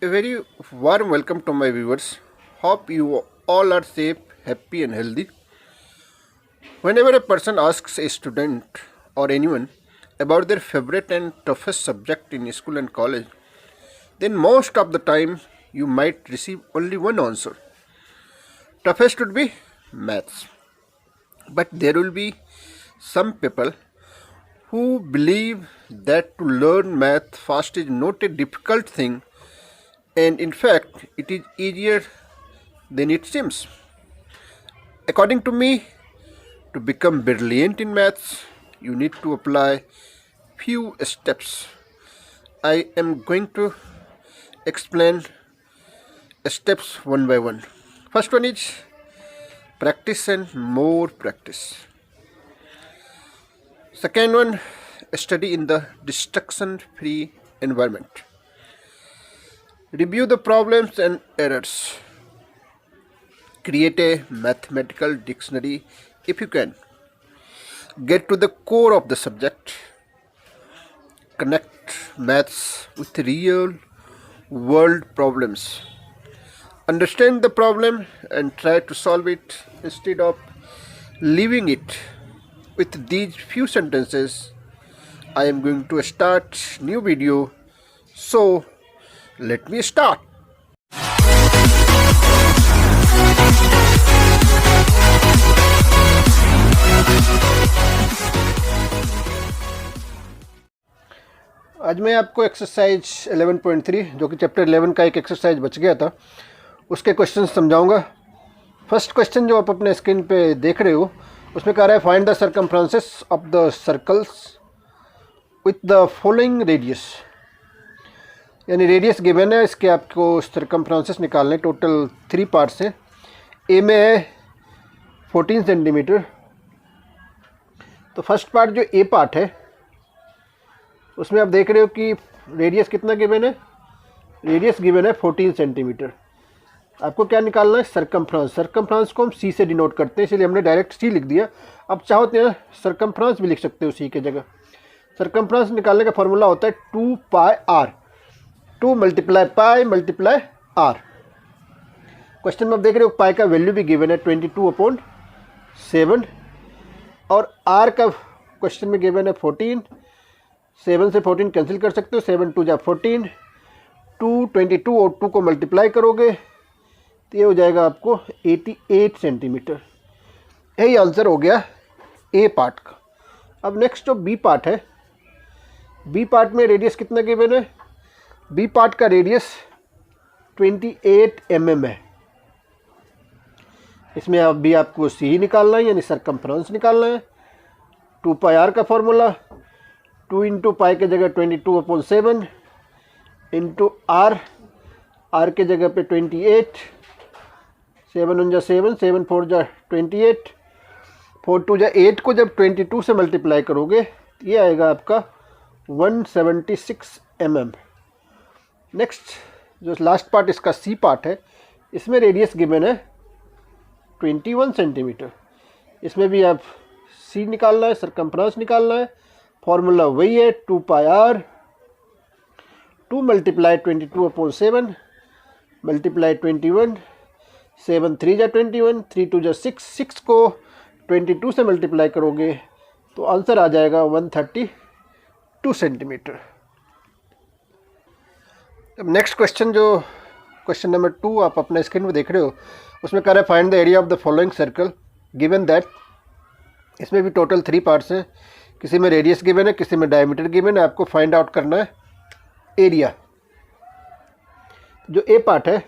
A very warm welcome to my viewers. Hope you all are safe, happy, and healthy. Whenever a person asks a student or anyone about their favorite and toughest subject in school and college, then most of the time you might receive only one answer. Toughest would be maths. But there will be some people who believe that to learn math fast is not a difficult thing, and in fact it is easier than it seems. According to me, to become brilliant in maths, you need to apply few steps. I am going to explain steps one by one. First one is practice and more practice. Second one, study in the distraction free environment. Review the problems and errors. Create a mathematical dictionary if you can. Get to the core of the subject. Connect maths with real world problems. Understand the problem and try to solve it instead of leaving it. With these few sentences, I am going to start new video. So let me start. आज मैं आपको exercise 11.3 जो कि chapter 11 का एक exercise बच गया था उसके क्वेश्चन समझाऊंगा। फर्स्ट क्वेश्चन जो आप अपने स्क्रीन पे देख रहे हो उसमें कह रहा है find the circumferences of the circles with the following radius, यानी रेडियस गिवन है, इसके आपको सर्कमफ्रेंसेस निकालने। टोटल 3 पार्ट्स हैं। ए में है 14 सेंटीमीटर। तो फर्स्ट पार्ट जो ए पार्ट है उसमें आप देख रहे हो कि रेडियस कितना गिवन है, रेडियस गिवन है 14 सेंटीमीटर। आपको क्या निकालना है, सर्कमफ्रेंस। सर्कमफ्रेंस को हम सी से डिनोट करते हैं, इसलिए हमने डायरेक्ट सी लिख दिया। अब चाहो तो यहाँ सर्कमफ्रेंस भी लिख सकते हो सी के जगह। सर्कमफ्रेंस निकालने का फॉर्मूला होता है 2 pi r, 2 multiply pi multiply r. Question में आप देख रहे हो पाई का वैल्यू भी गिवन है 22/7 और आर का क्वेश्चन में गिवन है 14। 7 से 14 कैंसिल कर सकते हो, 7 2 जा 14, 22 और 2 को मल्टीप्लाई करोगे तो ये हो जाएगा आपको 88 सेंटीमीटर। यही आंसर हो गया ए पार्ट का। अब नेक्स्ट जो बी पार्ट है, बी पार्ट में रेडियस कितना गिवन है, बी पार्ट का रेडियस 28 mm है। इसमें अब भी आपको सी ही निकालना है, यानी सर्कमफ्रेंस निकालना है। 2 पाई आर का फॉर्मूला, 2 इंटू पाई के जगह 22/7 इंटू आर, आर के जगह पे 28, 7 1 जा 7, 7 4 जा 28, 4 2 जा 8 को जब 22 से मल्टीप्लाई करोगे ये आएगा आपका 176 mm। नेक्स्ट जो लास्ट पार्ट इसका सी पार्ट है, इसमें रेडियस गिवन है 21 सेंटीमीटर। इसमें भी आप सी निकालना है, सर्कमफ्रेंस निकालना है। फॉर्मूला वही है 2 पाई आर, 2 मल्टीप्लाई 22/7 मल्टीप्लाई 21, 7 3 जा 21, 3 2 जा 6, 6 को 22 से मल्टीप्लाई करोगे तो आंसर आ जाएगा 132 सेंटीमीटर। अब नेक्स्ट क्वेश्चन जो क्वेश्चन नंबर 2 आप अपने स्क्रीन में देख रहे हो उसमें कह रहा है find the area of the following circle given that. इसमें भी टोटल 3 पार्ट्स हैं। किसी में रेडियस गिवन है, किसी में डायमीटर गिवन है। आपको फाइंड आउट करना है एरिया। जो ए पार्ट है,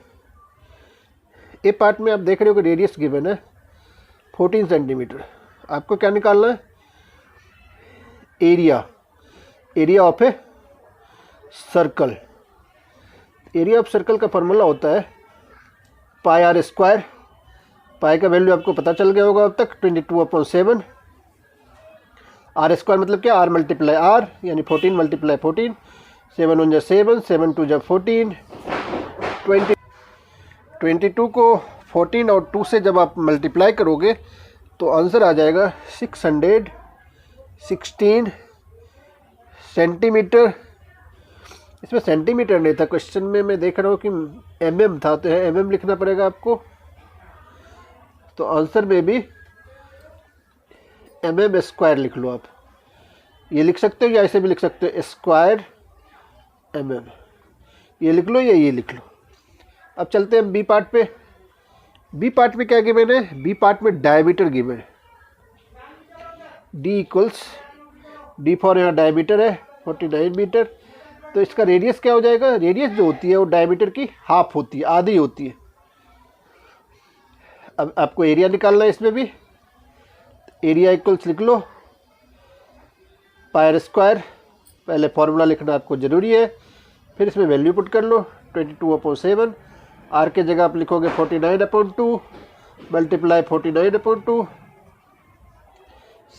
ए पार्ट में आप देख रहे हो कि रेडियस गिवन है 14 सेंटीमीटर। आपको क्या निकालना है, area, area of a circle. Area of circle का फॉर्मूला होता है पाई आर स्क्वायर। पाई का वैल्यू आपको पता चल गया होगा अब तक 22/7। आर स्क्वायर मतलब क्या, आर मल्टीप्लाई आर, यानी 14 मल्टीप्लाई 14, 7 1 जा 7, 7 2 जा 14, 22 को 14 और 2 से जब आप मल्टीप्लाई करोगे तो आंसर आ जाएगा 616 सेंटीमीटर इसमें सेंटीमीटर नहीं था, क्वेश्चन में मैं देख रहा हूँ कि एमएम था, तो एमएम लिखना पड़ेगा आपको। तो आंसर में भी एमएम स्क्वायर लिख लो आप, ये लिख सकते हो या ऐसे भी लिख सकते हो स्क्वायर एमएम, ये लिख लो या ये लिख लो। अब चलते हैं बी पार्ट पे। बी पार्ट में क्या गिवन है? बी पार्ट में डायमीटर गिवन है, डी इक्वल्स, डी फॉर यहाँ डायमीटर है 49 मीटर, तो इसका रेडियस क्या हो जाएगा? रेडियस जो होती है वो डायमीटर की हाफ होती है, आधी होती है। अब आपको एरिया निकालना है इसमें भी, एरिया इक्वल्स लिख लो पायर स्क्वायर, पहले फॉर्मूला लिखना आपको ज़रूरी है, फिर इसमें वैल्यू पुट कर लो 22/7, आर के जगह आप लिखोगे 49/2 मल्टीप्लाई 49/2,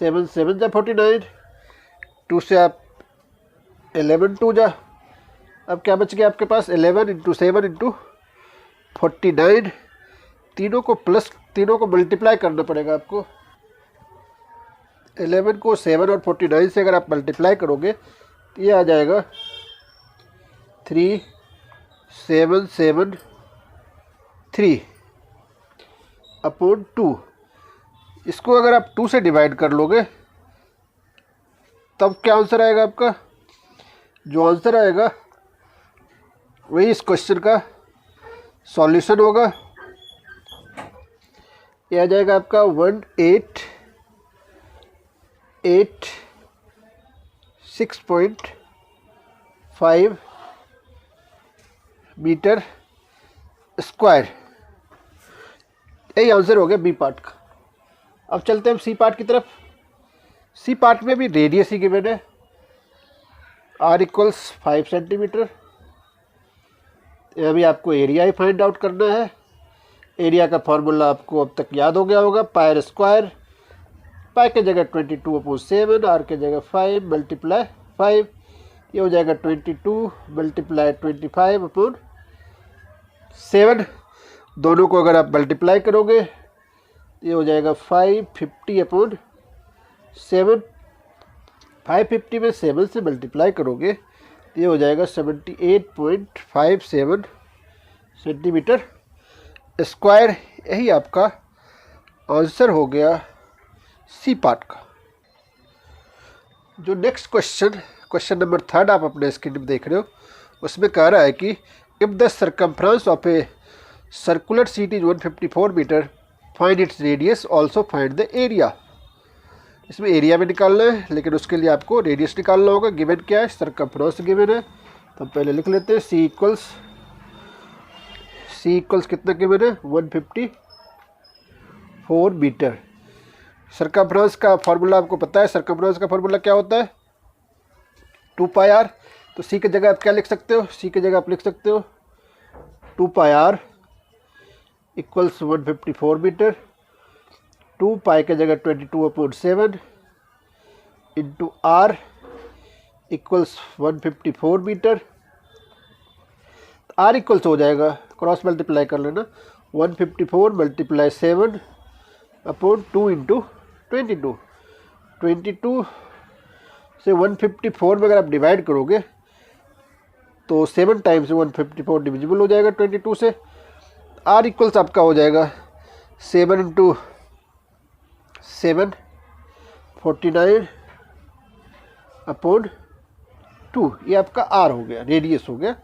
7 7 जा 49, 2 से आप 11 2 जा, अब क्या बच गया आपके पास 11 × 7 × 49, तीनों को प्लस, तीनों को मल्टीप्लाई करना पड़ेगा आपको। 11 को 7 और 49 से अगर आप मल्टीप्लाई करोगे तो ये आ जाएगा 3773/2। इसको अगर आप 2 से डिवाइड कर लोगे तब क्या आंसर आएगा आपका? जो आंसर आएगा वही इस क्वेश्चन का सॉल्यूशन होगा। ये आ जाएगा आपका 1886.5 मीटर स्क्वायर, यही आंसर हो गया बी पार्ट का। अब चलते हैं हम सी पार्ट की तरफ। सी पार्ट में भी रेडियस ही गिवन है, आर इक्वल्स 5 सेंटीमीटर। अभी आपको एरिया ही फाइंड आउट करना है। एरिया का फॉर्मूला आपको अब तक याद हो गया होगा, पायर स्क्वायर, पाई के जगह 22/7, आर के जगह 5 मल्टीप्लाई 5, ये हो जाएगा 22 मल्टीप्लाई 25/7। दोनों को अगर आप मल्टीप्लाई करोगे ये हो जाएगा 550/7, 550 में 7 से मल्टीप्लाई करोगे ये हो जाएगा 78.57 सेंटीमीटर स्क्वायर। यही आपका आंसर हो गया सी पार्ट का। जो नेक्स्ट क्वेश्चन नंबर 3 आप अपने स्क्रीन में देख रहे हो, उसमें कह रहा है कि if the circumference of a circular sheet is 154 metre, find its radius, also find the area. इसमें एरिया भी निकालना है, लेकिन उसके लिए आपको रेडियस निकालना होगा। गिवन क्या है? सर्कमफ्रेंस गिवन है, तो पहले लिख लेते हैं सी इक्वल्स कितना गिवन है? 154 मीटर। सर्कमफ्रेंस का फॉर्मूला आपको पता है, सर्कमफ्रेंस का फॉर्मूला क्या होता है? 2πr। तो सी की जगह आप क्या लिख सकते हो? सी की जगह आप लिख सकते हो 2πr इक्वल्स 154 मीटर, 2 पाई की जगह 22/7 into R equals 154 metre. R equals हो जाएगा, क्रॉस मल्टीप्लाई कर लेना, 154 मल्टीप्लाई 7/2 इंटू 22। 22 से 154 में अगर आप डिवाइड करोगे तो 7 टाइम्स 154 डिविजिबल हो जाएगा 22 से। आर इक्वल्स आपका हो जाएगा 7 × 7 49/2, ये आपका आर हो गया, रेडियस हो गया।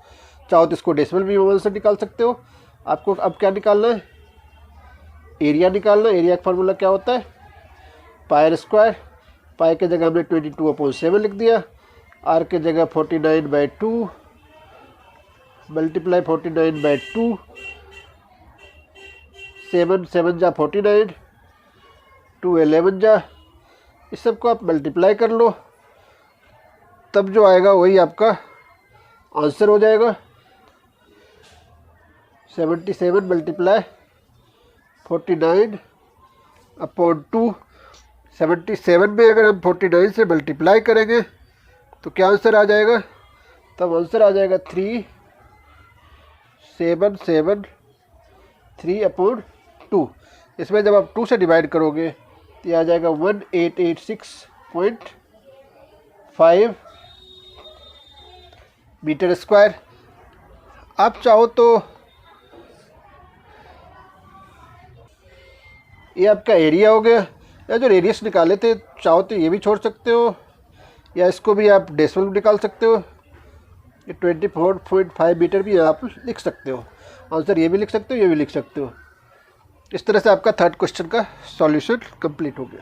चाहो तो इसको डेसिमल भी वन से निकाल सकते हो। आपको अब क्या निकालना है? एरिया निकालना है। एरिया का फार्मूला क्या होता है? पायर स्क्वायर, पाई के जगह हमने 22/7 लिख दिया, आर के जगह 49/2 मल्टीप्लाई 49/2, 7 7 जा 49, 2 11 जा, इस सब को आप मल्टीप्लाई कर लो, तब जो आएगा वही आपका आंसर हो जाएगा। 77 मल्टीप्लाई 49/2, 77 में अगर हम 49 से मल्टीप्लाई करेंगे तो क्या आंसर आ जाएगा? तब आंसर आ जाएगा 3773/2। इसमें जब आप 2 से डिवाइड करोगे तो ये आ जाएगा 1886.5 मीटर स्क्वायर। आप चाहो तो ये आपका एरिया हो गया, या जो रेडियस निकाले थे चाहो तो ये भी छोड़ सकते हो, या इसको भी आप डेसिमल में निकाल सकते हो। ये 24.5 मीटर भी आप लिख सकते हो। आंसर ये भी लिख सकते हो, ये भी लिख सकते हो। इस तरह से आपका थर्ड क्वेश्चन का सॉल्यूशन कंप्लीट हो गया।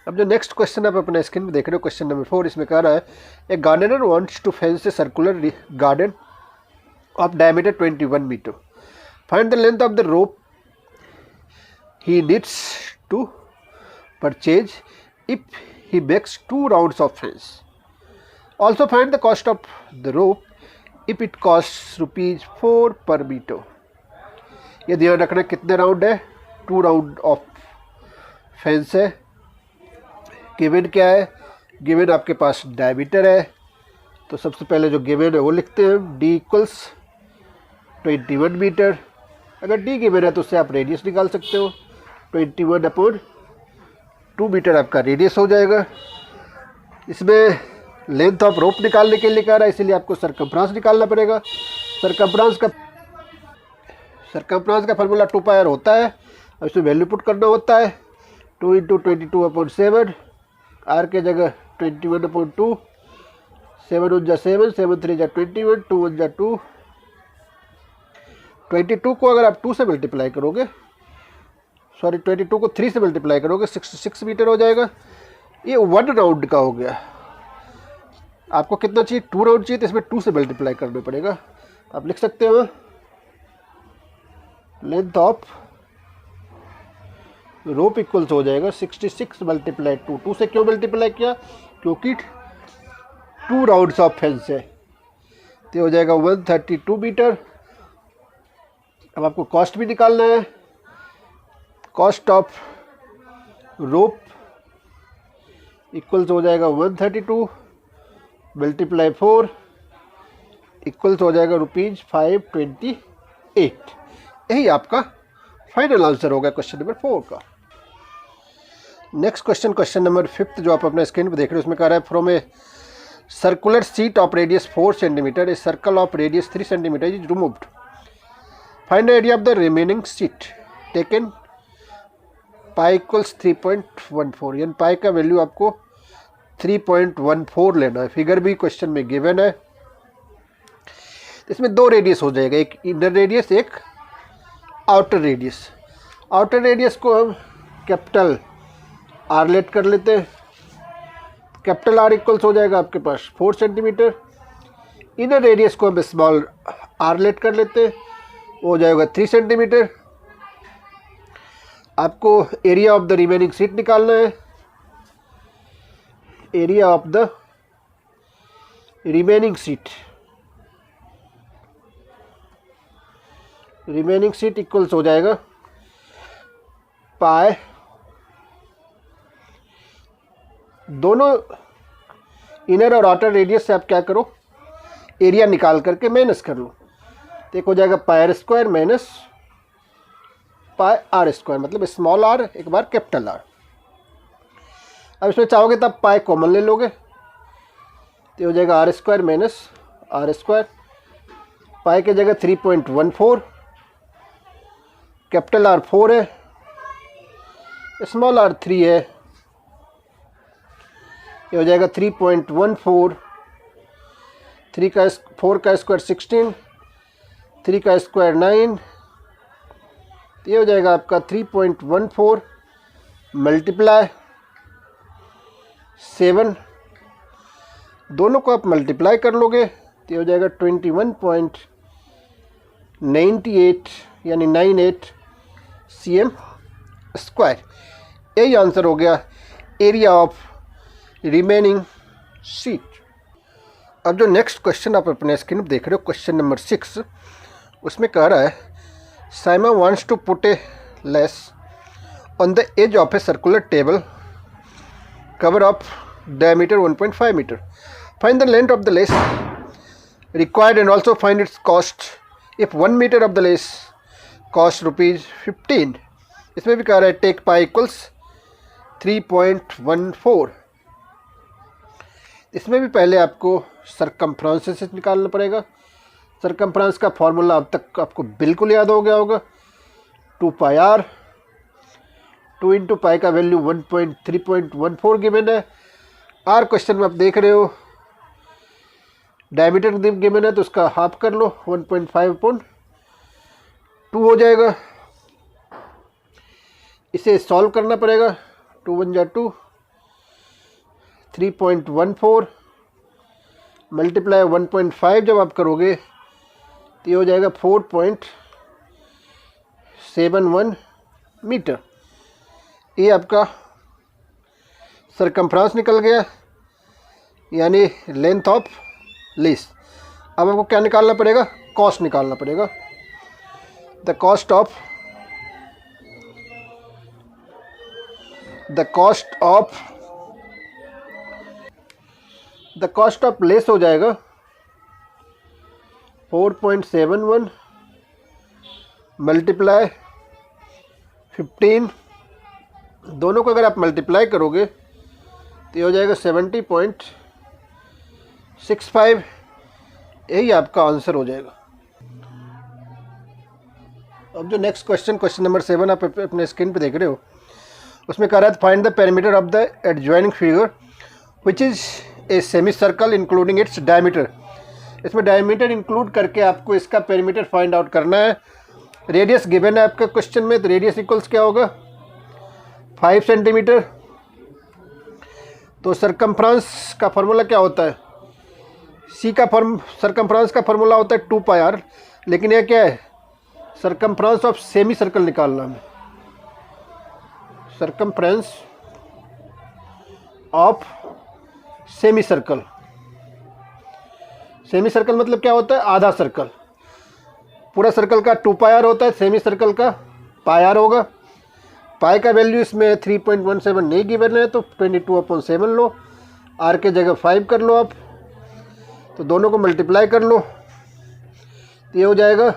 अब जो नेक्स्ट क्वेश्चन आप अपने स्क्रीन में देख रहे हो, क्वेश्चन नंबर 4, इसमें कह रहा है a gardener wants to fence a circular garden of diameter 21 metre. Find the length of the rope he needs to purchase if he makes 2 rounds of fence. Also find the cost of the rope if it costs rupees 4 per meter. ये ध्यान रखना कितने round है, 2 round of fence है। Given क्या है, given आपके पास diameter है, तो सबसे पहले जो गिवन है वो लिखते हैं, d इक्वल्स 21 मीटर। अगर d गिवन है तो उससे आप रेडियस निकाल सकते हो, 21/2 मीटर आपका रेडियस हो जाएगा। इसमें लेंथ ऑफ रोप निकालने के लिए कह रहा है, इसीलिए आपको सरकमफ्रेंस निकालना पड़ेगा। सरकमफ्रेंस का फार्मूला 2πr होता है, और इसमें वैल्यू पुट करना होता है। 2 × 22/7, r के जगह 21/2, 7 × 7, 7 × 3 = 21, 2 × 2। 22 को अगर आप 2 से मल्टीप्लाई करोगे, 22 को 3 से मल्टीप्लाई करोगे, 66 मीटर हो जाएगा। ये 1 राउंड का हो गया। आपको कितना चाहिए, 2 राउंड चाहिए, तो इसमें 2 से मल्टीप्लाई करना पड़ेगा। आप लिख सकते हो लेंथ ऑफ रोप इक्वल्स हो जाएगा 66 × 2। 2 से क्यों मल्टीप्लाई किया, क्योंकि 2 राउंड्स ऑफ फेंस है, तो हो जाएगा 132 मीटर। अब आपको कॉस्ट भी निकालना है। कॉस्ट ऑफ रोप इक्वल्स हो जाएगा 132 मल्टीप्लाई 4 इक्वल्स हो जाएगा ₹528। यही आपका फाइनल आंसर होगा क्वेश्चन नंबर 4 का। नेक्स्ट क्वेश्चन नंबर 5 जो आप अपने स्क्रीन पर देख रहे हो, उसमें कह रहा है from A circular sheet of radius 4 centimetre a circle of radius 3 centimetre is removed. Find the area of the remaining sheet taken pi equals 3.14, यानी पाई का वैल्यू आपको 3.14 लेना है। फिगर भी क्वेश्चन में गिवन है। इसमें 2 रेडियस हो जाएगा, एक इनर रेडियस, एक आउटर रेडियस। आउटर रेडियस को हम कैपिटल आर लेट कर लेते हैं। कैपिटल आर इक्वल्स हो जाएगा आपके पास 4 सेंटीमीटर। इनर रेडियस को हम स्मॉल आर लेट कर लेते हैं, वो हो जाएगा 3 सेंटीमीटर। आपको area of the remaining sheet निकालना है। Area of the remaining sheet equals हो जाएगा पाई, दोनों इनर और आउटर रेडियस से आप क्या करो, एरिया निकाल करके माइनस कर लो, तो एक हो जाएगा पाई r² माइनस पाई r², मतलब स्मॉल आर एक बार कैपिटल आर। अब इसमें चाहोगे तब पाई कॉमन ले लोगे, तो हो जाएगा r² माइनस r²। पाई के जगह 3.14, कैपिटल आर 4 है, स्मॉल आर 3 है, ये हो जाएगा 3.14। 4 का स्क्वायर 16, 3 का स्क्वायर 9, ये हो जाएगा आपका 3.14 मल्टीप्लाई 7। दोनों को आप मल्टीप्लाई कर लोगे तो हो जाएगा 21.98 यानी 98 cm²। यही आंसर हो गया एरिया ऑफ रिमेनिंग शीट। अब जो नेक्स्ट क्वेश्चन आप अपने स्क्रीन पर देख रहे हो, क्वेश्चन नंबर 6, उसमें कह रहा है Simon wants to put a lace on the edge of a circular table cover of diameter 1.5 meter. Find the length of the lace required and also find its cost if 1 meter of the lace cost ₹15। इसमें भी कह रहा है take pi equals 3.14। इसमें भी पहले आपको circumference से निकालना पड़ेगा। सरकमफ्रेंस का फॉर्मूला अब तक आपको बिल्कुल याद हो गया होगा, 2 पाई आर। 2 इंटू पाई का वैल्यू 1.314 गिवन है। आर क्वेश्चन में आप देख रहे हो डायमीटर गिवन है तो उसका हाफ कर लो, 1.5/2 हो जाएगा। इसे सॉल्व करना पड़ेगा, 2 1 जा 2, 3.14 मल्टीप्लाई 1.5 जब आप करोगे तो ये हो जाएगा 4.71 मीटर। ये आपका सरकमफ्रेंस निकल गया, यानी लेंथ ऑफ लीस। अब आपको क्या निकालना पड़ेगा, कॉस्ट निकालना पड़ेगा। द कॉस्ट ऑफ लेस हो जाएगा 4.71 मल्टीप्लाई 15। दोनों को अगर आप मल्टीप्लाई करोगे तो ये हो जाएगा 70.65। यही आपका आंसर हो जाएगा। अब जो नेक्स्ट क्वेश्चन नंबर 7 आप अपने स्क्रीन पे देख रहे हो, उसमें कह रहा है find the perimeter of the adjoining figure which is a semi circle including its diameter. इसमें डायमीटर इंक्लूड करके आपको इसका पेरीमीटर फाइंड आउट करना है। रेडियस गिवन है आपका क्वेश्चन में, तो रेडियस इक्वल्स क्या होगा, 5 सेंटीमीटर। तो सरकमफ्रेंस का फार्मूला क्या होता है, सरकमफ्रेंस का फार्मूला होता है 2 पाई आर, लेकिन यह क्या है, सरकमफ्रेंस ऑफ सेमी सर्कल निकालना है। सरकमफ्रेंस ऑफ सेमी सर्कल मतलब क्या होता है, आधा सर्कल। पूरा सर्कल का 2 पाई आर होता है, सेमी सर्कल का पाई आर होगा। पाई का वैल्यू इसमें 3.17 नहीं गिवन है, तो 22/7 लो, आर के जगह 5 कर लो आप, तो दोनों को मल्टीप्लाई कर लो, तो ये हो जाएगा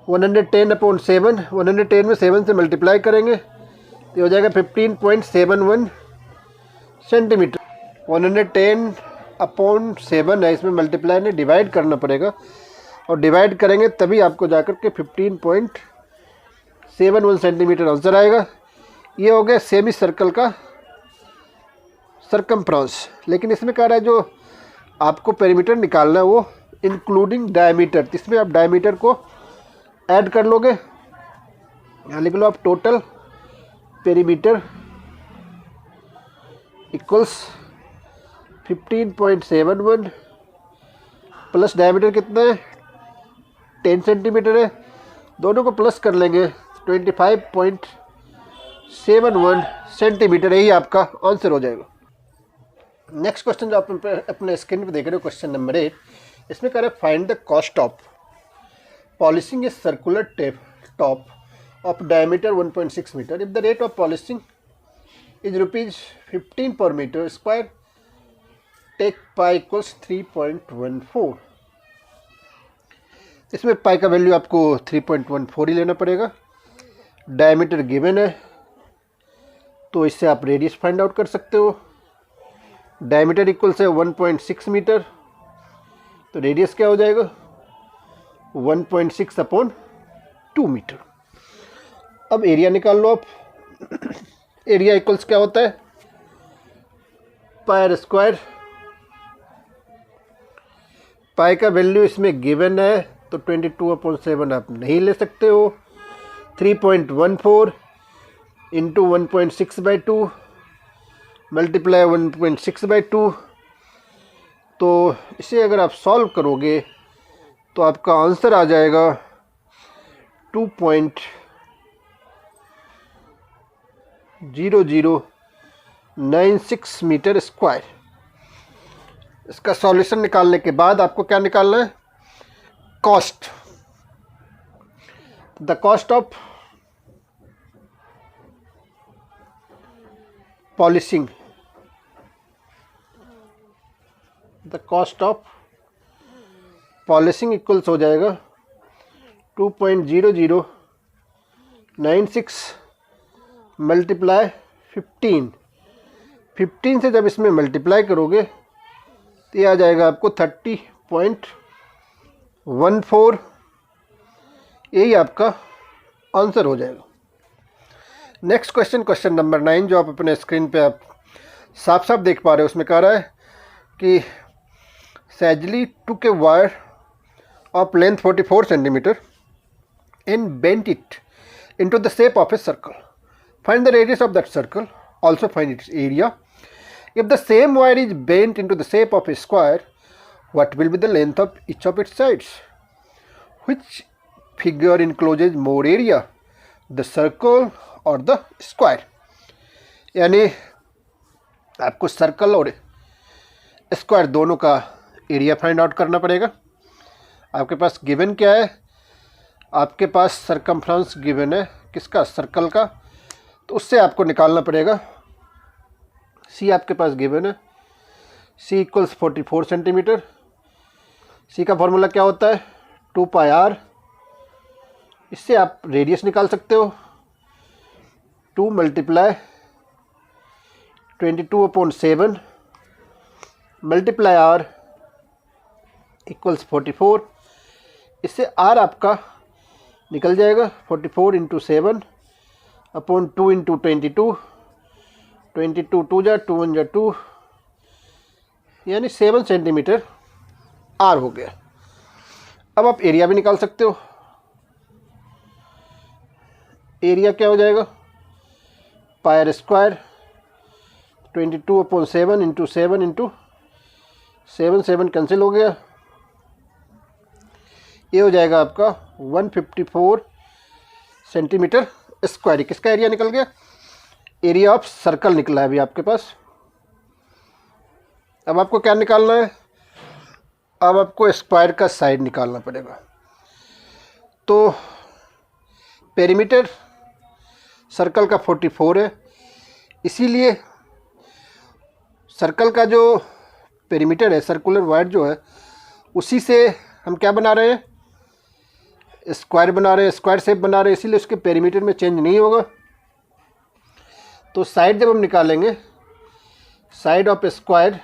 110/7। 110 में 7 से मल्टीप्लाई करेंगे तो ये हो जाएगा 15.71 सेंटीमीटर। 110/7 है, इसमें मल्टीप्लाई नहीं डिवाइड करना पड़ेगा, और डिवाइड करेंगे तभी आपको जाकर के 15.71 सेंटीमीटर आंसर आएगा। ये हो गया सेमी सर्कल का सरकमफ्रेंस। लेकिन इसमें कह रहा है जो आपको पेरीमीटर निकालना है वो इंक्लूडिंग डायमीटर, इसमें आप डायमीटर को ऐड कर लोगे। यहाँ लिख लो आप total perimeter equals 15.71 plus diameter कितना है, 10 सेंटीमीटर है, दोनों को प्लस कर लेंगे 25.71 सेंटीमीटर। यही आपका आंसर हो जाएगा। नेक्स्ट क्वेश्चन जो आप अपने स्क्रीन पे देख रहे हो, क्वेश्चन नंबर 8, इसमें कह रहे हैं find the cost of polishing a circular table top of diameter 1.6 metre if the rate of polishing is ₹15 per meter square, take pi equals 3.14। इसमें पाई का वैल्यू आपको 3.14 ही लेना पड़ेगा। डायमीटर गिवन है तो इससे आप रेडियस फाइंड आउट कर सकते हो। डायमीटर इक्वल से 1.6 मीटर, तो रेडियस क्या हो जाएगा 1.6/2 मीटर। अब एरिया निकाल लो आप। एरिया इक्वल्स क्या होता है, पाई आर स्क्वायर। पाई का वैल्यू इसमें गिवन है तो 22/7 आप नहीं ले सकते हो। 3.14 इंटू 1.6/2 मल्टीप्लाई 1.6/2, तो इसे अगर आप सॉल्व करोगे तो आपका आंसर आ जाएगा 2.0096 मीटर स्क्वायर। इसका सॉल्यूशन निकालने के बाद आपको क्या निकालना है, cost. The cost of polishing, the cost of polishing equals हो जाएगा 2.0096 मल्टीप्लाई 15 15 से जब इसमें मल्टीप्लाई करोगे तो ये आ जाएगा आपको 30.14। यही आपका आंसर हो जाएगा। नेक्स्ट क्वेश्चन, क्वेश्चन नंबर 9, जो आप अपने स्क्रीन पे आप साफ साफ देख पा रहे हो, उसमें कह रहा है कि सैजली took a wire of length 44 centimetre and bent it into the shape of a circle. Find the radius of that circle. Also find its area. If the same wire is bent into the shape of a square, what will be the length of each of its sides? Which figure encloses more area, the circle or the square? यानी आपको circle और square दोनों का area find out करना पड़ेगा। आपके पास given क्या है? आपके पास सरकमफ्रेंस गिवन है, किसका? सर्कल का। तो उससे आपको निकालना पड़ेगा। सी आपके पास गिवन है, सी इक्वल्स 44 सेंटीमीटर। सी का फॉर्मूला क्या होता है? 2πr। इससे आप रेडियस निकाल सकते हो, 2 मल्टीप्लाई 22/7 मल्टीप्लाई r इक्वल्स 44। इससे r आपका निकल जाएगा 44 × 7 अपॉन 2 × 22, 22 2 जा 2 1 जा 2, यानी 7 सेंटीमीटर आर हो गया। अब आप एरिया भी निकाल सकते हो। एरिया क्या हो जाएगा? पायर स्क्वायर 22/7 × 7 × 7, 7 कैंसिल हो गया। ये हो जाएगा आपका 154 सेंटीमीटर स्क्वायर। किसका एरिया निकल गया? एरिया ऑफ सर्कल निकला है अभी आपके पास। अब आपको क्या निकालना है? अब आपको स्क्वायर का साइड निकालना पड़ेगा। तो पेरीमीटर सर्कल का 44 है, इसीलिए सर्कल का जो पेरीमीटर है, सर्कुलर वायर जो है, उसी से हम क्या बना रहे हैं? स्क्वायर बना रहे हैं, स्क्वायर शेप बना रहे हैं, इसीलिए उसके पेरीमीटर में चेंज नहीं होगा। तो साइड जब हम निकालेंगे, साइड ऑफ स्क्वायर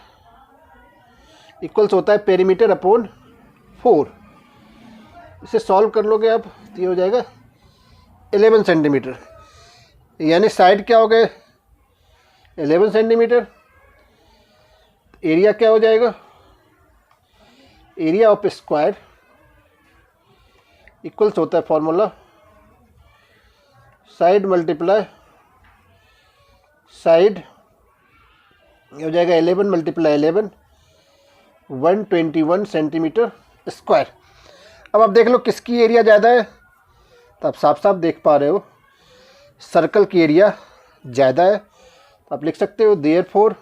इक्वल्स होता है पेरीमीटर अपॉन 4। इसे सॉल्व कर लोगे आप तो ये हो जाएगा 11 सेंटीमीटर। यानी साइड क्या हो गए? 11 सेंटीमीटर। एरिया क्या हो जाएगा? एरिया ऑफ स्क्वायर इक्वल्स होता है फॉर्मूला साइड मल्टीप्लाई साइड, ये हो जाएगा 11 मल्टीप्लाई 11, 121 सेंटीमीटर स्क्वायर। अब आप देख लो किसकी एरिया ज़्यादा है, तो आप साफ साफ देख पा रहे हो सर्कल की एरिया ज़्यादा है। तो आप लिख सकते हो therefore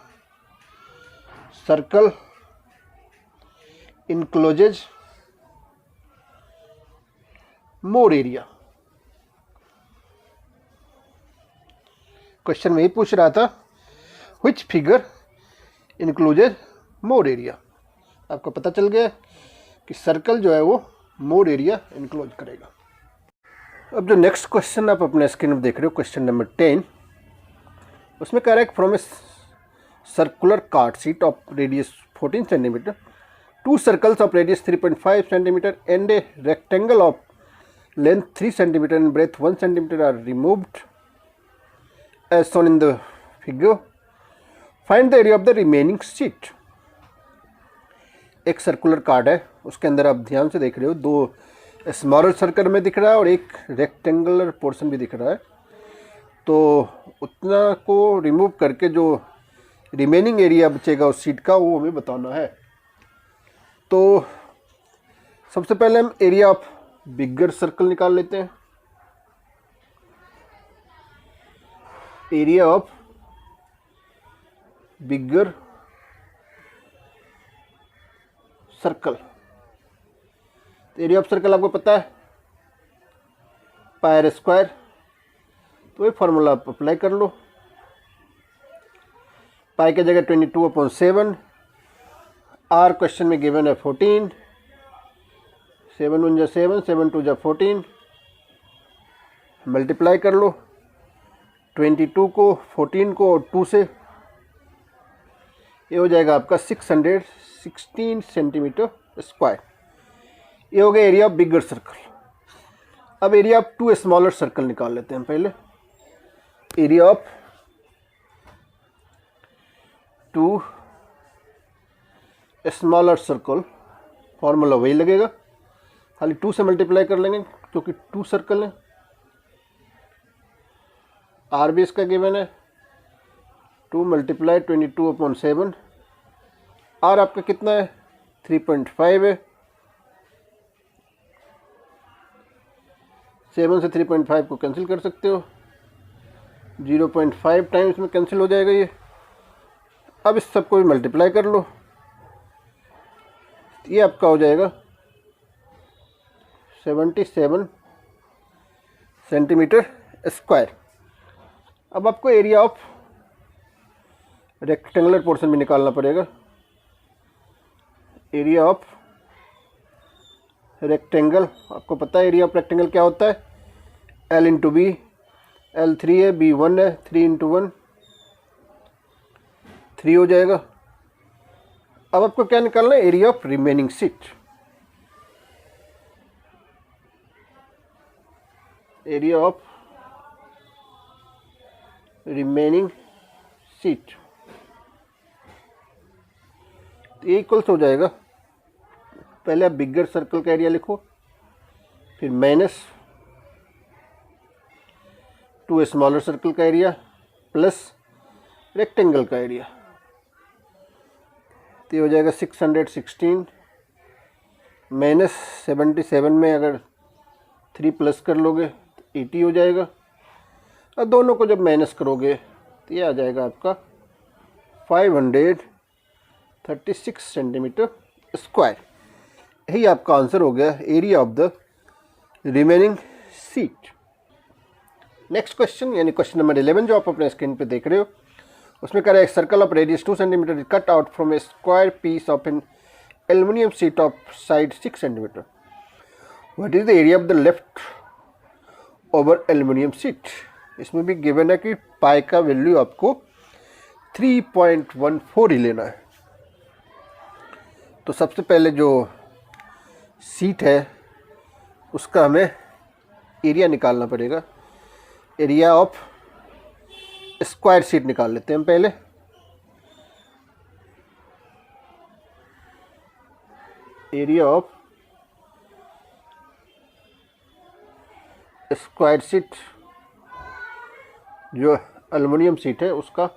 circle encloses more area. Question में ही पूछ रहा था विच फिगर इनक्लूजेज मोर एरिया। आपको पता चल गया कि सर्कल जो है वो मोर एरिया इनक्लोज करेगा। अब जो नेक्स्ट क्वेश्चन आप अपने स्क्रीन में देख रहे हो, क्वेश्चन नंबर 10, उसमें कह रहा है from a circular card sheet of radius 14 centimetre, to circles of radius 3.5 centimetre and a rectangle of length 3 centimeter and breadth 1 centimeter are removed as shown in the figure. Find the area of the remaining sheet. एक circular card है, उसके अंदर आप ध्यान से देख रहे हो दो स्मॉलर सर्कल में दिख रहा है और एक रेक्टेंगुलर पोर्शन भी दिख रहा है। तो उतना को रिमूव करके जो रिमेनिंग एरिया बचेगा उस शीट का वो हमें बताना है। तो सबसे पहले हम एरिया ऑफ बिगर सर्कल निकाल लेते हैं। Area of bigger circle, area of circle आपको पता है पायर स्क्वायर, तो ये फॉर्मूला आप अप्लाई कर लो। पाई की जगह 22/7, आर क्वेश्चन में गिवन है 14, 7 1 जा 7, 7 2 जा 14, मल्टीप्लाई कर लो 22 को 14 को और 2 से, ये हो जाएगा आपका 616 सेंटीमीटर स्क्वायर। ये हो गया एरिया ऑफ बिगर सर्कल। अब area of two smaller circle निकाल लेते हैं पहले। Area of two smaller circle, formula वही लगेगा, खाली 2 से मल्टीप्लाई कर लेंगे क्योंकि 2 सर्कल है। आर भी इसका गिवन है 2 मल्टीप्लाई 22/7। आर आपका कितना है 3.5 है। 7 से 3.5 को कैंसिल कर सकते हो, 0.5 टाइम्स में कैंसिल हो जाएगा ये। अब इस सबको भी मल्टीप्लाई कर लो, ये आपका हो जाएगा 77 सेंटीमीटर स्क्वायर। अब आपको एरिया ऑफ रेक्टेंगुलर पोर्शन भी निकालना पड़ेगा। एरिया ऑफ रेक्टेंगल, आपको पता है एरिया ऑफ रेक्टेंगल क्या होता है, L इंटू बी। L 3 है, B 1 है, 3 इंटू 1 3 हो जाएगा। अब आपको क्या निकालना है, area of remaining seat. Area of remaining seat ये इक्वल्स हो जाएगा, पहले आप बिगर सर्कल का एरिया लिखो, फिर माइनस 2 स्मॉलर सर्कल का एरिया प्लस रेक्टेंगल का एरिया। तो ये हो जाएगा 616 माइनस 77 में अगर 3 प्लस कर लोगे तो 80 हो जाएगा, और दोनों को जब माइनस करोगे तो ये आ जाएगा आपका 536 सेंटीमीटर स्क्वायर। यही आपका आंसर हो गया, area of the remaining seat. Next question यानी क्वेश्चन नंबर 11 जो आप अपने स्क्रीन पे देख रहे हो, उसमें कह रहा है circle of radius 2 centimetre cut out from a square piece of an aluminium sheet of side 6 centimetre. What is the area of the left over aluminium sheet. इसमें भी गिवन है कि पाई का वैल्यू आपको 3.14 ही लेना है। तो सबसे पहले जो सीट है उसका हमें एरिया निकालना पड़ेगा। एरिया ऑफ स्क्वायर सीट निकाल लेते हैं हम पहले। एरिया ऑफ स्क्वायर सीट जो एल्युमिनियम सीट है उसका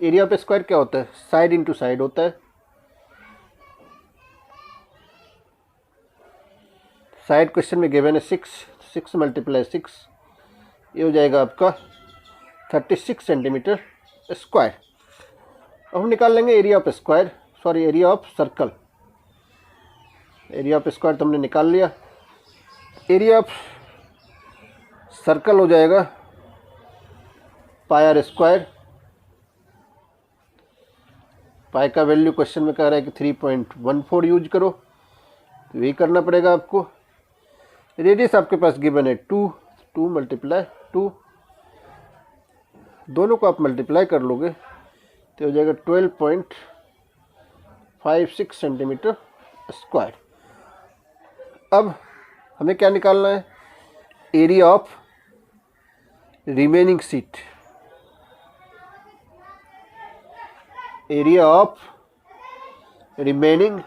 एरिया ऑफ स्क्वायर क्या होता है, साइड इंटू साइड होता है। साइड क्वेश्चन में गिवन है 6 मल्टीप्लाई 6, ये हो जाएगा आपका 36 सेंटीमीटर स्क्वायर। अब हम निकाल लेंगे area of square, sorry area of circle. Area of square तो हमने निकाल लिया, एरिया ऑफ सर्कल हो जाएगा पाई आर स्क्वायर। पाई का वैल्यू क्वेश्चन में कह रहा है कि 3.14 यूज करो, तो यही करना पड़ेगा आपको। रेडियस आपके पास गिवन है 2 मल्टीप्लाई 2, दोनों को आप मल्टीप्लाई कर लोगे तो हो जाएगा 12.56 सेंटीमीटर स्क्वायर। अब हमें क्या निकालना है, area of remaining seat. Area of remaining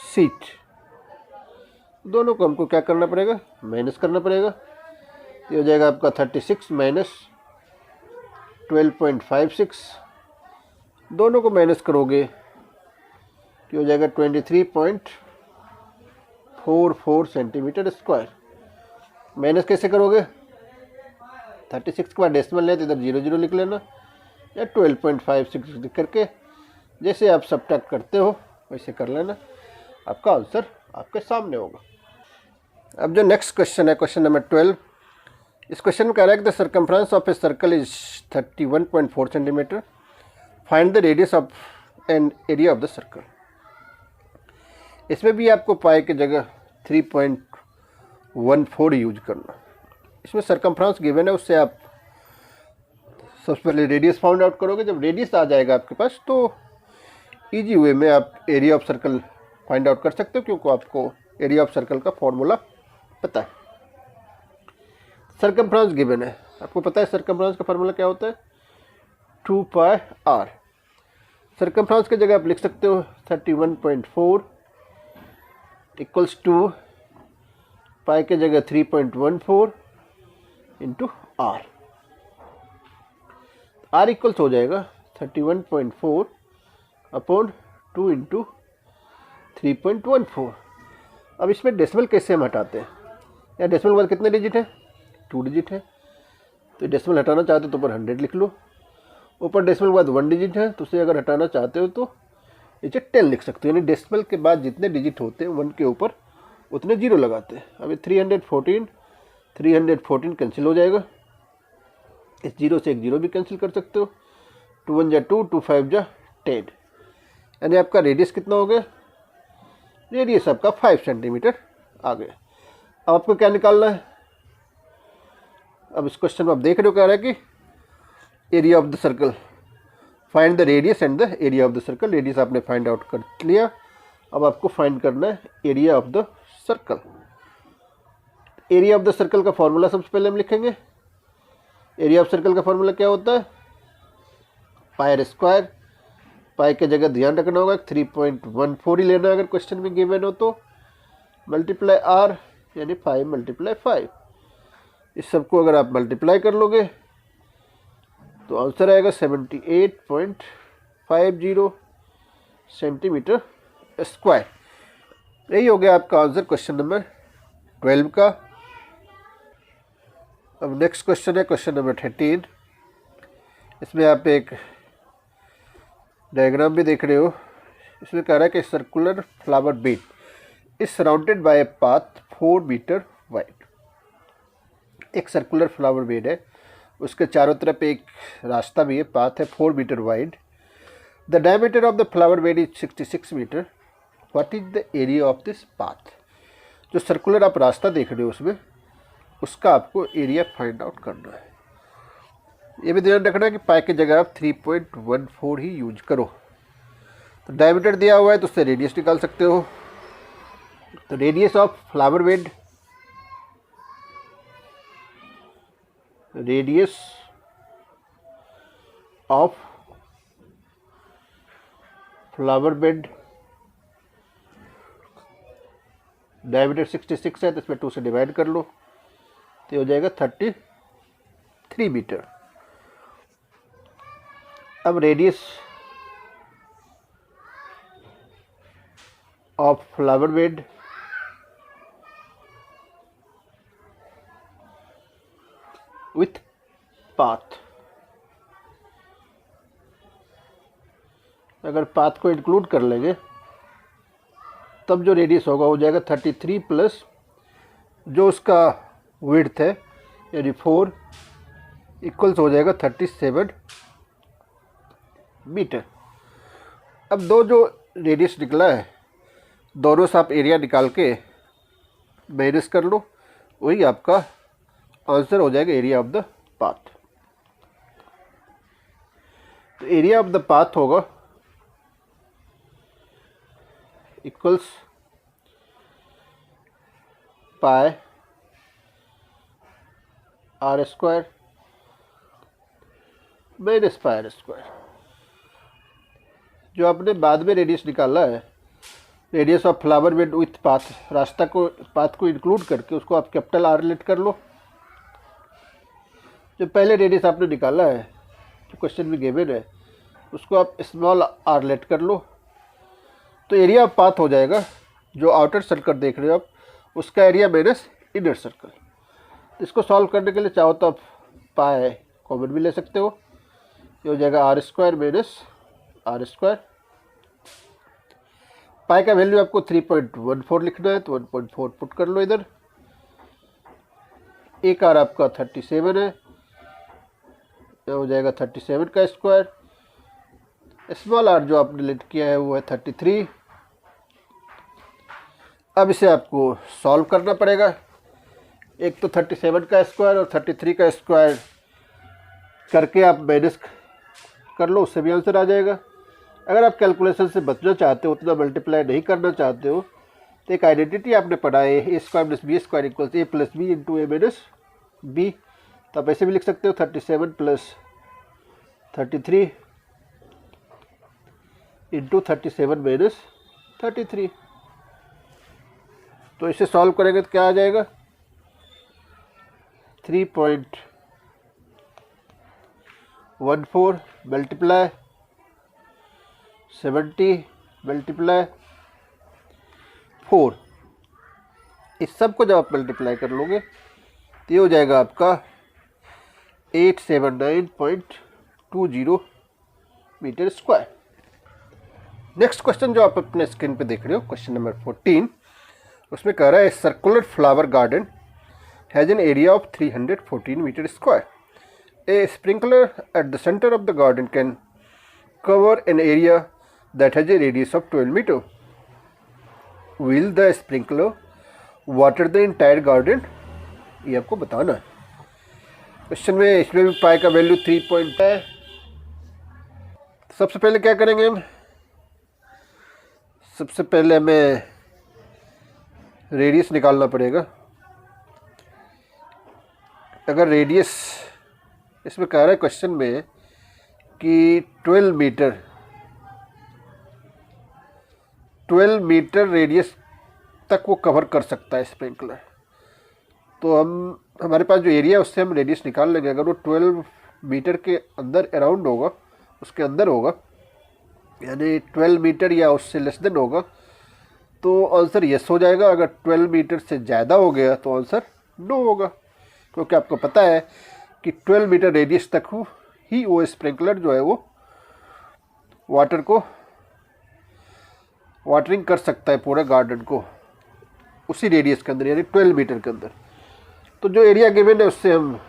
seat, दोनों को हमको क्या करना पड़ेगा, माइनस करना पड़ेगा। ये हो जाएगा आपका 36 माइनस 12.56, दोनों को माइनस करोगे तो हो जाएगा 23.44 सेंटीमीटर स्क्वायर। माइनस कैसे करोगे, 36 के बाद डेसिमल ले तो इधर 0 लिख लेना, या 12.56 लिख करके जैसे आप सब्ट्रैक्ट करते हो वैसे कर लेना, आपका आंसर आपके सामने होगा। अब जो नेक्स्ट क्वेश्चन है, क्वेश्चन नंबर 12, इस क्वेश्चन में कह रहा है कि the circumference of a circle is 31.4 centimetre, find the radius of and area of the circle. इसमें भी आपको पाई की जगह 3.14 यूज करना। इसमें सर्कमफ्रेंस गिवन है, उससे आप सबसे पहले रेडियस फाउंड आउट करोगे। जब रेडियस आ जाएगा आपके पास तो इजी वे में आप area of circle find out कर सकते हो, क्योंकि आपको एरिया ऑफ सर्कल का फॉर्मूला पता है। सर्कमफ्रेंस गिवन है, आपको पता है सर्कमफ्रेंस का फार्मूला क्या होता है, 2 पाई r। सर्कमफ्रेंस की जगह आप लिख सकते हो 31.4 इक्वल्स टू पाई के जगह 3.14 इंटू आर। आर इक्वल्स हो जाएगा 31.4 अपॉन 2 इंटू 3.14। अब इसमें डेसिमल कैसे हम हटाते हैं, या डेसिमल के बाद कितने डिजिट है, 2 डिजिट है, तो डेसिमल हटाना चाहते हो तो ऊपर 100 लिख लो। ऊपर डेसिमल के बाद 1 डिजिट है, तो उसे अगर हटाना चाहते हो तो नीचे 10 लिख सकते हो। यानी डेसिमल के बाद जितने डिजिट होते हैं 1 के ऊपर उतने 0 लगाते हैं। अभी 314 कैंसिल हो जाएगा, इस 0 से एक 0 भी कैंसिल कर सकते हो। 2 1 जा 2, 2 5 जा 10, यानी आपका रेडियस कितना हो गया, रेडियस आपका 5 सेंटीमीटर आ गया। अब आपको क्या निकालना है, अब इस क्वेश्चन में आप देख रहे हो क्या रहा है कि area of the circle, find the radius and the area of the circle. Radius आपने फाइंड आउट कर लिया, अब आपको फाइंड करना है area of the circle. Area of the circle का फॉर्मूला सबसे पहले हम लिखेंगे। एरिया ऑफ सर्कल का फॉर्मूला क्या होता है, पाई r स्क्वायर। पाई की जगह ध्यान रखना होगा 3.14 ही लेना अगर क्वेश्चन में गिवन हो तो, मल्टीप्लाई r यानी 5 मल्टीप्लाई 5। इस सबको अगर आप मल्टीप्लाई कर लोगे तो आंसर आएगा 78.50 सेंटीमीटर स्क्वायर। यही हो गया आपका आंसर क्वेश्चन नंबर 12 का। अब नेक्स्ट क्वेश्चन है क्वेश्चन नंबर 13। इसमें आप एक डायग्राम भी देख रहे हो। इसमें कह रहा है कि circular flower bed is surrounded by a path 4 metre wide. एक सर्कुलर फ्लावर बेड है, उसके चारों तरफ एक रास्ता भी है, पाथ है 4 metre wide. The diameter of the flower bed is 66 metre. What is the area of this path. जो सर्कुलर आप रास्ता देख रहे हो उसमें, उसका आपको एरिया फाइंड आउट करना है। ये भी ध्यान रखना है कि पाई की जगह आप 3.14 ही यूज करो। तो डायमीटर दिया हुआ है तो उससे रेडियस निकाल सकते हो। तो radius of flower bed, radius of flower bed, diameter 66 है तो इसमें 2 से डिवाइड कर लो तो हो जाएगा 33 मीटर। अब radius of flower bed with path, अगर पाथ को इंक्लूड कर लेंगे तब जो रेडियस होगा हो जाएगा 33 प्लस जो उसका विड्थ है यानी 4 इक्वल्स हो जाएगा 37 मीटर। अब दो जो रेडियस निकला है दोनों से आप एरिया निकाल के माइनस कर लो, वही आपका आंसर हो जाएगा एरिया ऑफ द पाथ। तो एरिया ऑफ द पाथ होगा इक्वल्स पाई r square minus pi r square. जो आपने बाद में रेडियस निकाला है, radius of flower bed with path, रास्ता को पाथ को इंक्लूड करके उसको आप कैपिटल R लेट कर लो। जो पहले रेडियस आपने निकाला है जो क्वेश्चन में गिवन है उसको आप स्मॉल r लेट कर लो। तो एरिया ऑफ पाथ हो जाएगा जो आउटर सर्कल देख रहे हो आप उसका एरिया माइनस इनर सर्कल। इसको सॉल्व करने के लिए चाहो तो आप पाई कॉमन भी ले सकते हो, ये हो जाएगा r square minus r square. Pi का वैल्यू आपको 3.14 लिखना है तो 1.4 पुट कर लो इधर। एक r आपका 37 है, यह हो जाएगा 37 का स्क्वायर। स्मॉल r जो आपने लेट किया है वो है 33। अब इसे आपको सॉल्व करना पड़ेगा। एक तो 37 का स्क्वायर और 33 का स्क्वायर करके आप माइनस कर लो, उससे भी आंसर आ जाएगा। अगर आप कैलकुलेशन से बचना चाहते हो, उतना मल्टीप्लाई नहीं करना चाहते हो, तो एक आइडेंटिटी आपने पढ़ा है, a square plus b square equals a plus b into a minus b. तो आप ऐसे भी लिख सकते हो 37 प्लस 33 इंटू 37 माइनस 33। तो इसे सॉल्व करेंगे तो क्या आ जाएगा, 3.14 मल्टीप्लाई 70 मल्टीप्लाई 4। इस सब को जब आप मल्टीप्लाई कर लोगे तो ये हो जाएगा आपका 879.20 मीटर स्क्वायर। नेक्स्ट क्वेश्चन जो आप अपने स्क्रीन पे देख रहे हो, क्वेश्चन नंबर 14, उसमें कह रहा है circular flower garden has an area of 314 metre square. A sprinkler at the centre of the garden can cover an area that has a radius of 12 metre. Will the sprinkler water the entire garden? ये आपको बताना है। Question में इसमें भी पाई का value 3 है। सबसे पहले क्या करेंगे हम, सबसे पहले हमें रेडियस निकालना पड़ेगा। अगर रेडियस इसमें कह रहा है क्वेश्चन में कि 12 मीटर रेडियस तक वो कवर कर सकता है स्प्रिंकलर, तो हमारे पास जो एरिया है उससे हम रेडियस निकाल लेंगे। अगर वो 12 मीटर के अंदर अराउंड होगा, उसके अंदर होगा, यानी 12 मीटर या उससे लेस देन होगा, तो आंसर यस हो जाएगा। अगर 12 मीटर से ज़्यादा हो गया तो आंसर नो होगा, क्योंकि आपको पता है कि 12 मीटर रेडियस तक ही वो स्प्रिंकलर जो है वो वाटर को वाटरिंग कर सकता है पूरा गार्डन को, उसी रेडियस के अंदर, यानी 12 मीटर के अंदर। तो जो एरिया गिवन है उससे हम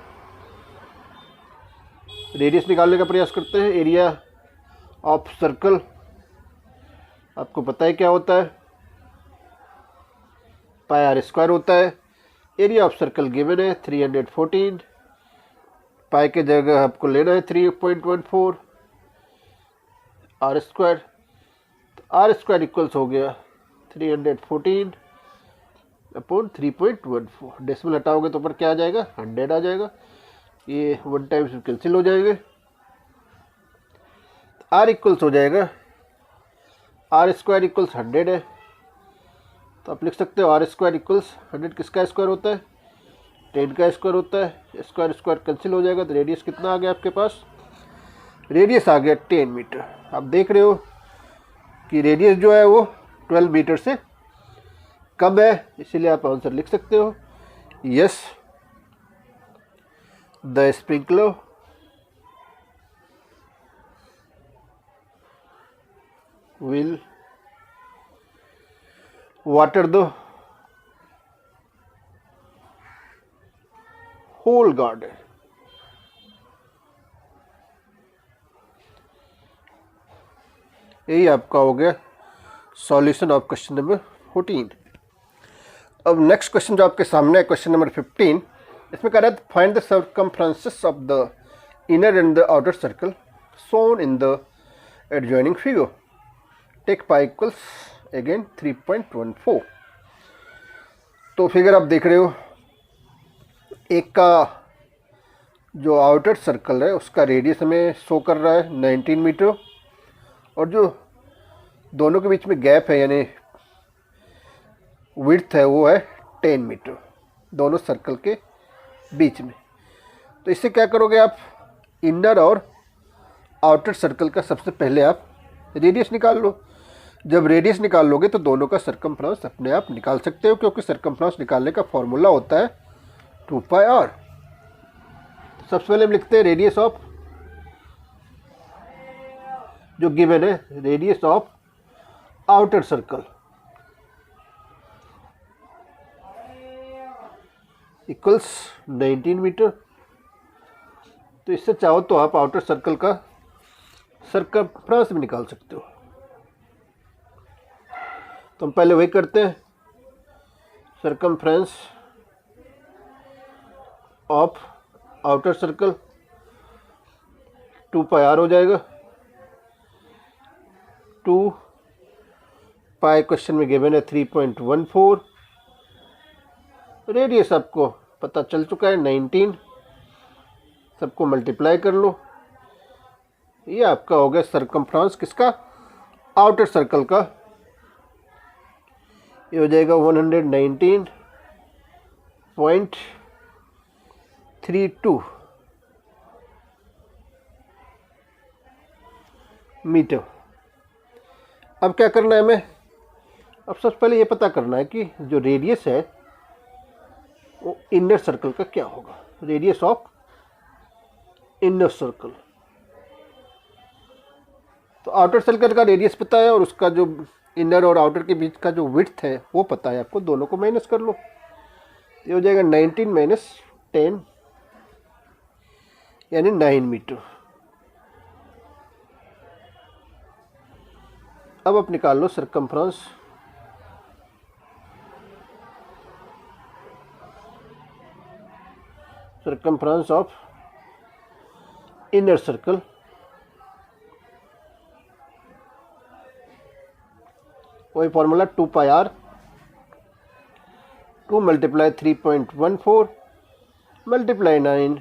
रेडियस निकालने का प्रयास करते हैं। एरिया ऑफ सर्कल आपको पता है क्या होता है, पाई आर स्क्वायर होता है। एरिया ऑफ सर्कल गिवन है 314, पाई के जगह आपको लेना है 3.14 आर स्क्वायर। तो आर स्क्वायर इक्वल्स हो गया 314 अपॉन 3.14। डेसिमल हटाओगे तो ऊपर क्या आ जाएगा, 100 आ जाएगा। ये 1 टाइम्स कैंसिल हो जाएंगे। आर इक्वल्स हो जाएगा, आर स्क्वायर इक्वल्स 100 है, तो आप लिख सकते हो आर स्क्वायर इक्वल्स 100 किसका स्क्वायर होता है, 10 का स्क्वायर होता है। स्क्वायर स्क्वायर कैंसिल हो जाएगा, तो रेडियस कितना आ गया आपके पास, रेडियस आ गया 10 मीटर। आप देख रहे हो कि रेडियस जो है वो 12 मीटर से कम है, इसीलिए आप आंसर लिख सकते हो yes, the sprinkler will water the whole garden। यही आपका हो गया सॉल्यूशन ऑफ क्वेश्चन नंबर 14। अब नेक्स्ट क्वेश्चन जो आपके सामने है, क्वेश्चन नंबर 15, इसमें कह रहा है find the circumferences of the inner and the outer circle shown in the adjoining figure. Take pi equals again 3.14। तो फिगर आप देख रहे हो, एक का जो आउटर सर्कल है उसका रेडियस हमें शो कर रहा है 19 मीटर, और जो दोनों के बीच में गैप है यानी विड्थ है वो है 10 मीटर, दोनों सर्कल के बीच में। तो इससे क्या करोगे आप, इनर और आउटर सर्कल का सबसे पहले आप रेडियस निकाल लो। जब रेडियस निकाल लोगे तो दोनों का सर्कमफ्रेंस अपने आप निकाल सकते हो, क्योंकि सर्कमफ्रेंस निकालने का फॉर्मूला होता है 2 पाई आर। सबसे पहले हम लिखते हैं रेडियस ऑफ, जो गिवन है, radius of outer circle equals 19 metre. तो इससे चाहो तो आप आउटर सर्कल का सर्कमफ्रेंस भी निकाल सकते हो। तो हम पहले वही करते हैं, circumference of outer circle 2 pi R हो जाएगा। 2 पाई क्वेश्चन में गिवन है 3.14। रेडियस आपको पता चल चुका है 19। सबको मल्टीप्लाई कर लो। ये आपका हो गया सरकमफ्रेंस किसका, आउटर सर्कल का। ये हो जाएगा 119.32 मीटर। अब क्या करना है हमें, अब सबसे पहले ये पता करना है कि जो रेडियस है वो इनर सर्कल का क्या होगा। रेडियस ऑफ इनर सर्कल, तो आउटर सर्कल का रेडियस पता है और उसका जो इनर और आउटर के बीच का जो विड्थ है वो पता है आपको। दोनों को माइनस कर लो, ये हो जाएगा 19 माइनस 10 यानी 9 मीटर। अब आप निकाल लो circumference. Circumference of inner circle, वही formula 2 pi r, 2 multiply 3.14 multiply 9,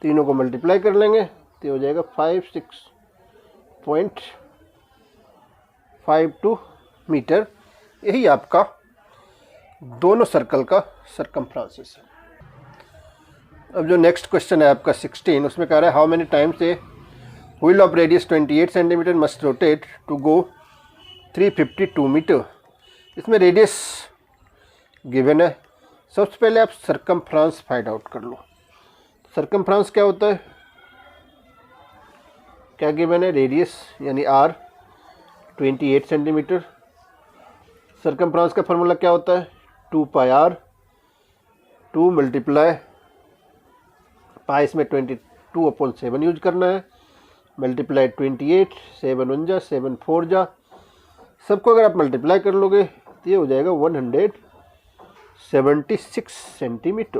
तीनों को मल्टीप्लाई कर लेंगे तो हो जाएगा 56.52 मीटर। यही आपका दोनों सर्कल का सरकमफ्रेंस है। अब जो नेक्स्ट क्वेश्चन है आपका 16, उसमें कह रहा है how many times a wheel of radius 28 centimetre must rotate to go 352 metre. इसमें रेडियस गिवन है। सबसे पहले आप सरकमफ्रेंस फाइंड आउट कर लो। सरकमफ्रेंस क्या होता है, क्या गिवन है, रेडियस यानी आर 28 सेंटीमीटर। सरकमफ्रेंस का फॉर्मूला क्या होता है, 2 पाई आर, 2 मल्टीप्लाई पाई इसमें 22/7 यूज करना है, मल्टीप्लाई 28, 7 1 जा 7 4 जा, सबको अगर आप मल्टीप्लाई कर लोगे तो ये हो जाएगा 176 सेंटीमीटर।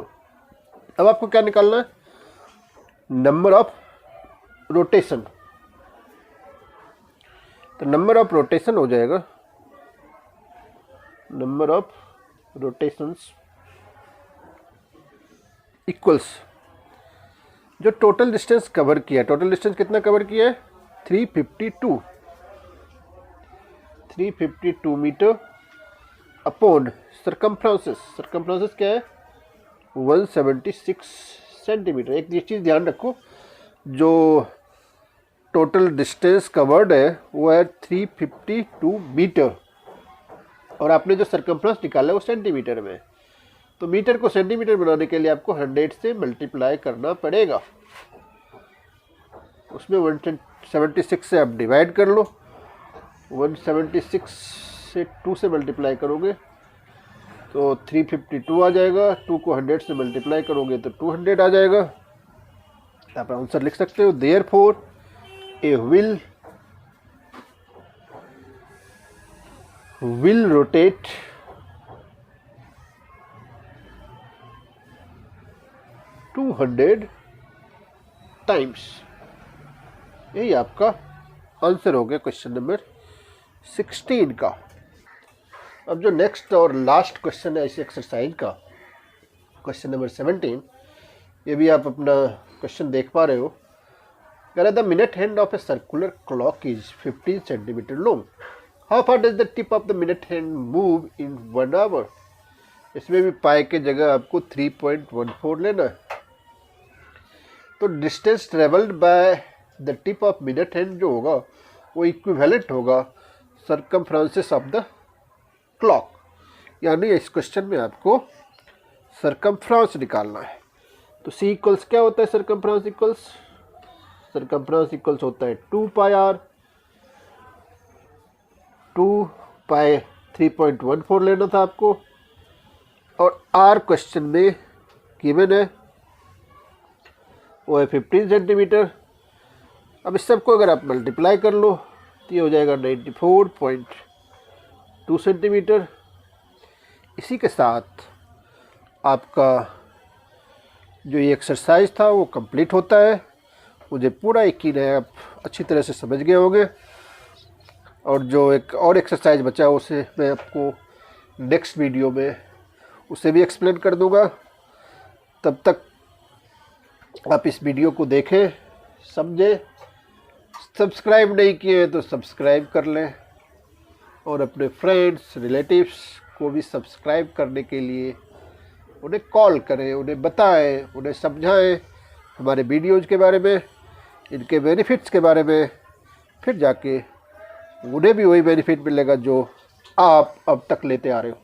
अब आपको क्या निकालना है, नंबर ऑफ रोटेशन। तो नंबर ऑफ रोटेशन हो जाएगा, नंबर ऑफ रोटेशंस इक्वल्स जो टोटल डिस्टेंस कवर किया। टोटल डिस्टेंस कितना कवर किया है, 352 मीटर अपॉन सरकमफ्रेंसेस। सरकमफ्रेंसेस क्या है, 176 सेंटीमीटर। एक चीज़ ध्यान रखो, जो टोटल डिस्टेंस कवर्ड है वो है 352 मीटर और आपने जो सरकमफ्रेंस निकाला है वो सेंटीमीटर में। तो मीटर को सेंटीमीटर बनाने के लिए आपको 100 से मल्टीप्लाई करना पड़ेगा। उसमें 176 से आप डिवाइड कर लो, 176 से 2 से मल्टीप्लाई करोगे तो 352 आ जाएगा। 2 को 100 से मल्टीप्लाई करोगे तो 200 आ जाएगा। आप आंसर लिख सकते हो, therefore A will rotate times. यही आपका आंसर हो गया क्वेश्चन नंबर 16 का। अब जो नेक्स्ट और लास्ट क्वेश्चन है इस एक्सरसाइज का, क्वेश्चन नंबर 17, ये भी आप अपना क्वेश्चन देख पा रहे हो। कह रहा the minute hand of a circular clock is 15 centimetre long, how far does the tip of the minute hand move in 1 hour. इसमें भी पाई के जगह आपको 3.14 लेना है। तो distance travelled by the tip of minute hand जो होगा वो इक्विवेलेंट होगा सरकमफ्रेंसेस ऑफ द क्लॉक। यानी इस क्वेश्चन में आपको सरकमफ्रेंस निकालना है। तो सी इक्वल्स क्या होता है, सरकमफ्रेंस इक्वल्स होता है 2 पाई आर, 2 पाई 3.14 लेना था आपको, और आर क्वेश्चन में गिवन है वो है 15 सेंटीमीटर। अब इस सबको अगर आप मल्टीप्लाई कर लो तो ये हो जाएगा 94.2 सेंटीमीटर। इसी के साथ आपका जो ये एक्सरसाइज था वो कंप्लीट होता है मुझे पूरा यकीन है आप अच्छी तरह से समझ गए होंगे। और जो एक और एक्सरसाइज बचा है उसे मैं आपको नेक्स्ट वीडियो में उसे भी एक्सप्लेन कर दूंगा। तब तक आप इस वीडियो को देखें, समझें। सब्सक्राइब नहीं किए तो सब्सक्राइब कर लें और अपने फ्रेंड्स रिलेटिव्स को भी सब्सक्राइब करने के लिए उन्हें कॉल करें, उन्हें बताएं, उन्हें समझाएं हमारे वीडियोज़ के बारे में, इनके बेनिफिट्स के बारे में। फिर जाके उन्हें भी वही बेनिफिट मिलेगा जो आप अब तक लेते आ रहे हो।